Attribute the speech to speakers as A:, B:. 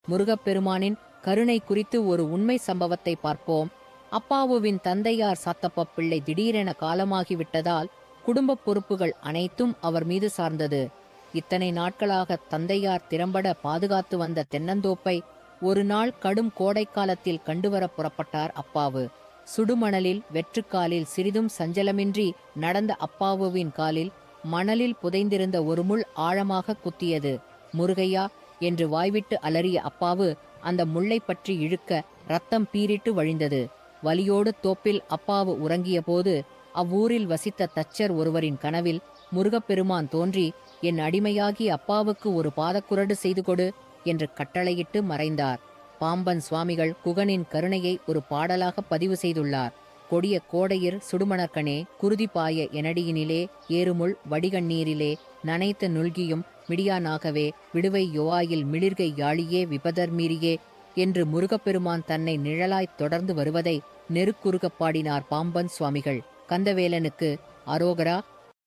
A: முருகப்பெருமானின் கருணை குறித்து ஒரு உண்மை சம்பவத்தை பார்ப்போம். அப்பாவுவின் தந்தையார் சாத்தப்ப பிள்ளை திடீரென காலமாகிவிட்டதால் குடும்ப பொறுப்புகள் அனைத்தும் அவர் மீது சார்ந்தது. இத்தனை நாட்களாக தந்தையார் திறம்பட பாதுகாத்து வந்த தென்னந்தோப்பை ஒரு நாள் கடும் கோடைக்காலத்தில் கண்டுவர புறப்பட்டார் அப்பாவு. சுடுமணலில் வெற்றுக்காலில் சிறிதும் சஞ்சலமின்றி நடந்த அப்பாவுவின் காலில் மணலில் புதைந்திருந்த ஒரு முள் ஆழமாக குத்தியது. முருகையா என்று வாய்விட்டு அலறிய அப்பாவு அந்த முள்ளை பற்றி இழுக்க ரத்தம் பீரிட்டு வழிந்தது. வலியோடு தோப்பில் அப்பாவு உறங்கிய போது அவ்வூரில் வசித்த தச்சர் ஒருவரின் கனவில் முருகப்பெருமான் தோன்றி, என் அடிமையாகி அப்பாவுக்கு ஒரு பாதக்குரடு செய்து கொடு என்று கட்டளையிட்டு மறைந்தார். பாம்பன் சுவாமிகள் குகனின் கருணையை ஒரு பாடலாக பதிவு செய்துள்ளார். கொடிய கோடையிர் சுடுமணற்கனே குருதிபாய எனடியினிலே ஏறுமுள் வடிகண்ணீரிலே நனைத்த நுல்கியும் மிடியானாகவே விடுவை யோவாயில் மிளிர்கை யாழியே விபதர்மீரியே என்று முருகப்பெருமான் தன்னை நிழலாய்த் தொடர்ந்து வருவதை நெருக்குறுகப் பாடினார் பாம்பன் சுவாமிகள். கந்தவேலனுக்கு அரோகரா.